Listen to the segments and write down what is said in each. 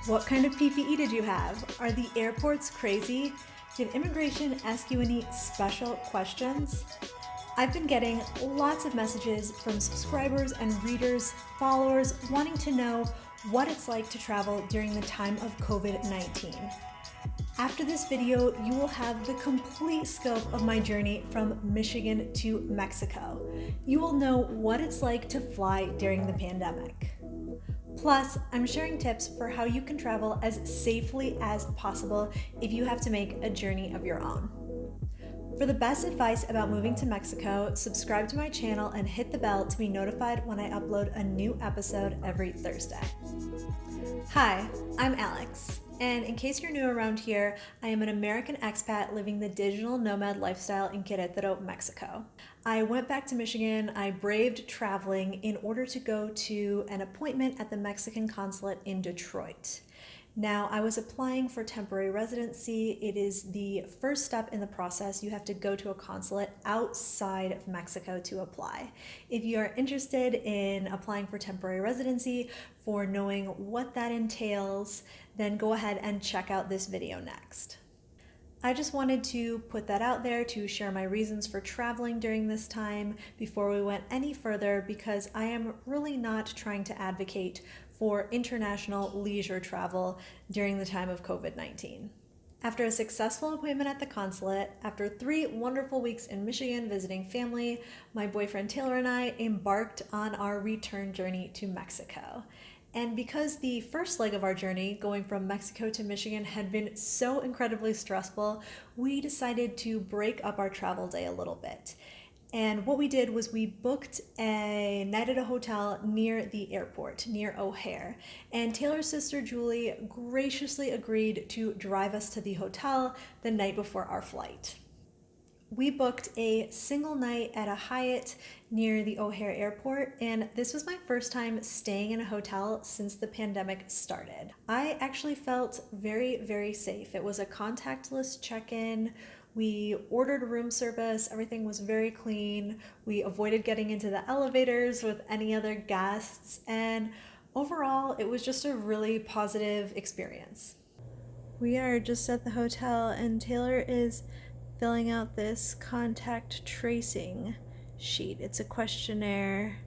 What kind of PPE did you have? Are the airports crazy? Did immigration ask you any special questions? I've been getting lots of messages from subscribers and readers, followers wanting to know what it's like to travel during the time of COVID-19. After this video, you will have the complete scope of my journey from Michigan to Mexico. You will know what it's like to fly during the pandemic. Plus, I'm sharing tips for how you can travel as safely as possible if you have to make a journey of your own. For the best advice about moving to Mexico, subscribe to my channel and hit the bell to be notified when I upload a new episode every Thursday. Hi, I'm Alex, and in case you're new around here, I am an American expat living the digital nomad lifestyle in Querétaro, Mexico. I went back to Michigan. I braved traveling in order to go to an appointment at the Mexican consulate in Detroit. Now, I was applying for temporary residency. It is the first step in the process. You have to go to a consulate outside of Mexico to apply. If you are interested in applying for temporary residency, for knowing what that entails, then go ahead and check out this video next. I just wanted to put that out there to share my reasons for traveling during this time before we went any further, because I am really not trying to advocate for international leisure travel during the time of COVID-19. After a successful appointment at the consulate, after 3 wonderful weeks in Michigan visiting family, my boyfriend Taylor and I embarked on our return journey to Mexico. And because the first leg of our journey, going from Mexico to Michigan, had been so incredibly stressful, we decided to break up our travel day a little bit. And what we did was we booked a night at a hotel near the airport, near O'Hare. And Taylor's sister Julie graciously agreed to drive us to the hotel the night before our flight. We booked a single night at a Hyatt near the O'Hare Airport, and this was my first time staying in a hotel since the pandemic started. I actually felt very, very safe. It was a contactless check-in. We ordered room service. Everything was very clean. We avoided getting into the elevators with any other guests, and overall, it was just a really positive experience. We are just at the hotel, and Taylor is filling out this contact tracing sheet. It's a questionnaire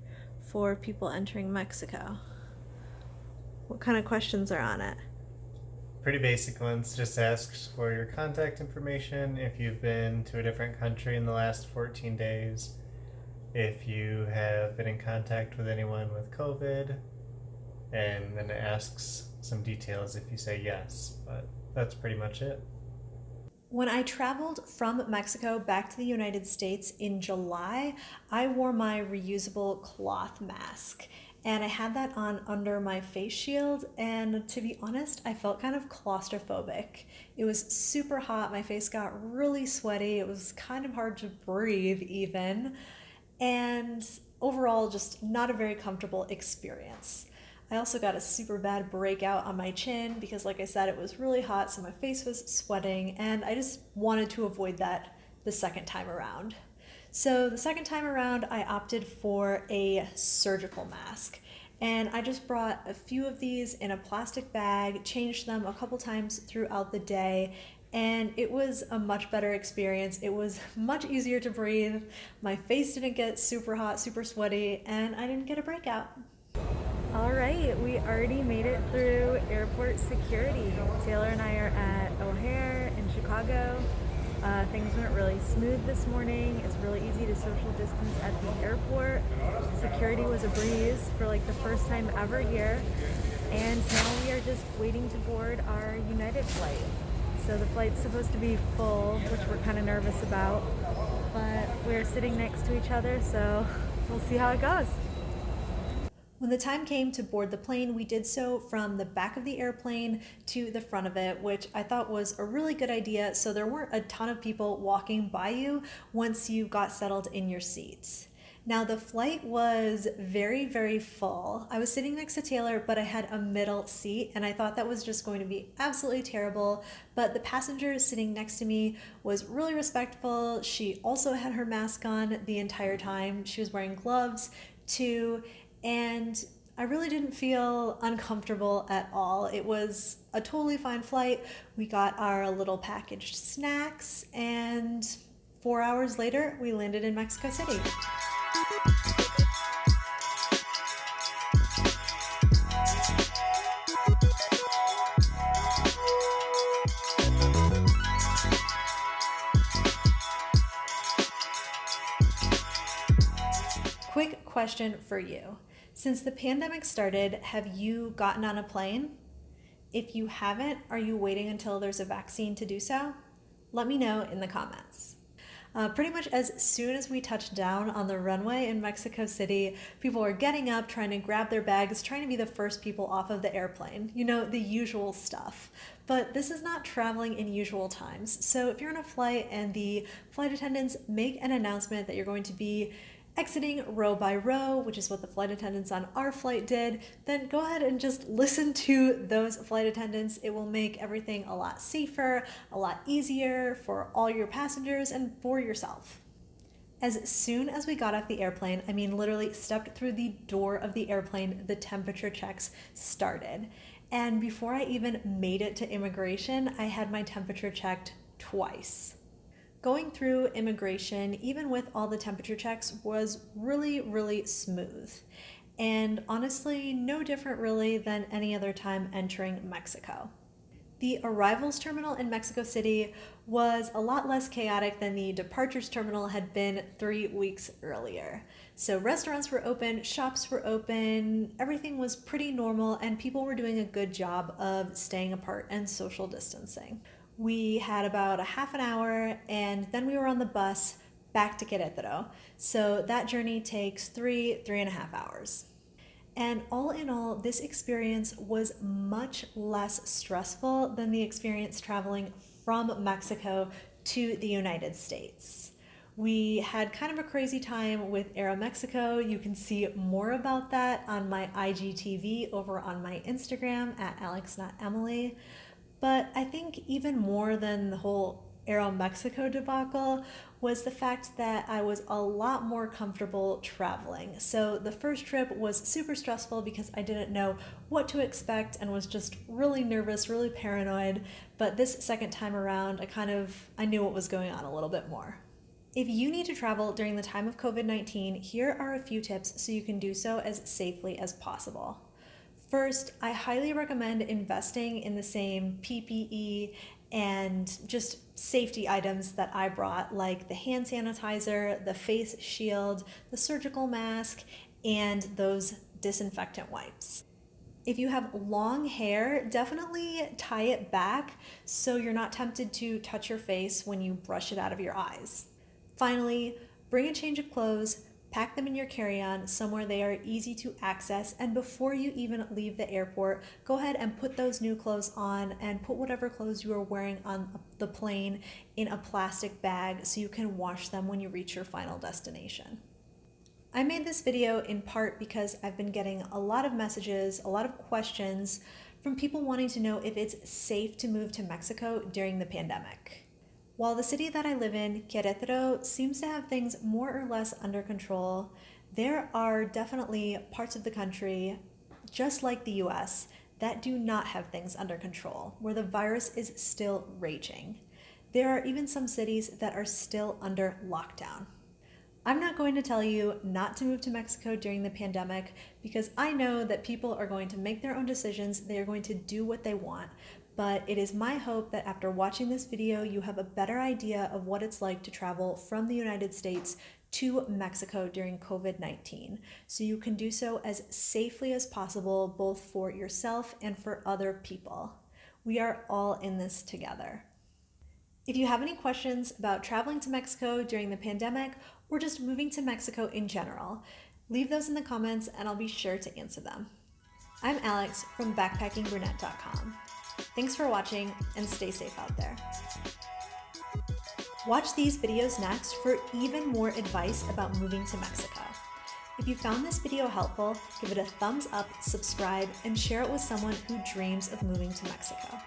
for people entering Mexico. What kind of questions are on it? Pretty basic ones. Just asks for your contact information, if you've been to a different country in the last 14 days, if you have been in contact with anyone with COVID, and then it asks some details if you say yes, but that's pretty much it. When I traveled from Mexico back to the United States in July, I wore my reusable cloth mask. And I had that on under my face shield, and to be honest, I felt kind of claustrophobic. It was super hot, my face got really sweaty, it was kind of hard to breathe even, and overall just not a very comfortable experience. I also got a super bad breakout on my chin because, like I said, it was really hot, so my face was sweating, and I just wanted to avoid that the second time around. So the second time around, I opted for a surgical mask. And I just brought a few of these in a plastic bag, changed them a couple times throughout the day, and it was a much better experience. It was much easier to breathe. My face didn't get super hot, super sweaty, and I didn't get a breakout. All right, we already made it through airport security. Taylor and I are at O'Hare in Chicago. Things went really smooth this morning. It's really easy to social distance at the airport. Security was a breeze for like the first time ever here. And now we are just waiting to board our United flight. So the flight's supposed to be full, which we're kind of nervous about. But we're sitting next to each other, so we'll see how it goes. When the time came to board the plane, we did so from the back of the airplane to the front of it, which I thought was a really good idea, so there weren't a ton of people walking by you once you got settled in your seats. Now, the flight was very, very full. I was sitting next to Taylor, but I had a middle seat, and I thought that was just going to be absolutely terrible, but the passenger sitting next to me was really respectful. She also had her mask on the entire time. She was wearing gloves too, and I really didn't feel uncomfortable at all. It was a totally fine flight. We got our little packaged snacks, and 4 hours later, we landed in Mexico City. Quick question for you. Since the pandemic started, have you gotten on a plane? If you haven't, are you waiting until there's a vaccine to do so? Let me know in the comments. Pretty much as soon as we touched down on the runway in Mexico City, people were getting up, trying to grab their bags, trying to be the first people off of the airplane. You know, the usual stuff. But this is not traveling in usual times. So if you're on a flight and the flight attendants make an announcement that you're going to be exiting row by row, which is what the flight attendants on our flight did, then go ahead and just listen to those flight attendants. It will make everything a lot safer, a lot easier for all your passengers and for yourself. As soon as we got off the airplane, I mean literally stepped through the door of the airplane, the temperature checks started. And before I even made it to immigration, I had my temperature checked twice. Going through immigration, even with all the temperature checks, was really, really smooth. And honestly, no different really than any other time entering Mexico. The arrivals terminal in Mexico City was a lot less chaotic than the departures terminal had been 3 weeks earlier. So restaurants were open, shops were open, everything was pretty normal, and people were doing a good job of staying apart and social distancing. We had about a half an hour, and then we were on the bus back to Querétaro. So that journey takes 3.5 hours. And all in all, this experience was much less stressful than the experience traveling from Mexico to the United States. We had kind of a crazy time with Aeromexico. You can see more about that on my IGTV over on my Instagram at AlexNotEmily. But I think even more than the whole Aeromexico debacle was the fact that I was a lot more comfortable traveling. So the first trip was super stressful because I didn't know what to expect and was just really nervous, really paranoid. But this second time around, I knew what was going on a little bit more. If you need to travel during the time of COVID-19, here are a few tips so you can do so as safely as possible. First, I highly recommend investing in the same PPE and just safety items that I brought, like the hand sanitizer, the face shield, the surgical mask, and those disinfectant wipes. If you have long hair, definitely tie it back so you're not tempted to touch your face when you brush it out of your eyes. Finally, bring a change of clothes. Pack them in your carry-on somewhere they are easy to access, and before you even leave the airport, go ahead and put those new clothes on and put whatever clothes you are wearing on the plane in a plastic bag so you can wash them when you reach your final destination. I made this video in part because I've been getting a lot of messages, a lot of questions from people wanting to know if it's safe to move to Mexico during the pandemic. While the city that I live in, Querétaro, seems to have things more or less under control, there are definitely parts of the country, just like the US, that do not have things under control, where the virus is still raging. There are even some cities that are still under lockdown. I'm not going to tell you not to move to Mexico during the pandemic because I know that people are going to make their own decisions, they are going to do what they want. But it is my hope that after watching this video, you have a better idea of what it's like to travel from the United States to Mexico during COVID-19, so you can do so as safely as possible, both for yourself and for other people. We are all in this together. If you have any questions about traveling to Mexico during the pandemic or just moving to Mexico in general, leave those in the comments and I'll be sure to answer them. I'm Alex from backpackingbrunette.com. Thanks for watching and stay safe out there. Watch these videos next for even more advice about moving to Mexico. If you found this video helpful, give it a thumbs up, subscribe, and share it with someone who dreams of moving to Mexico.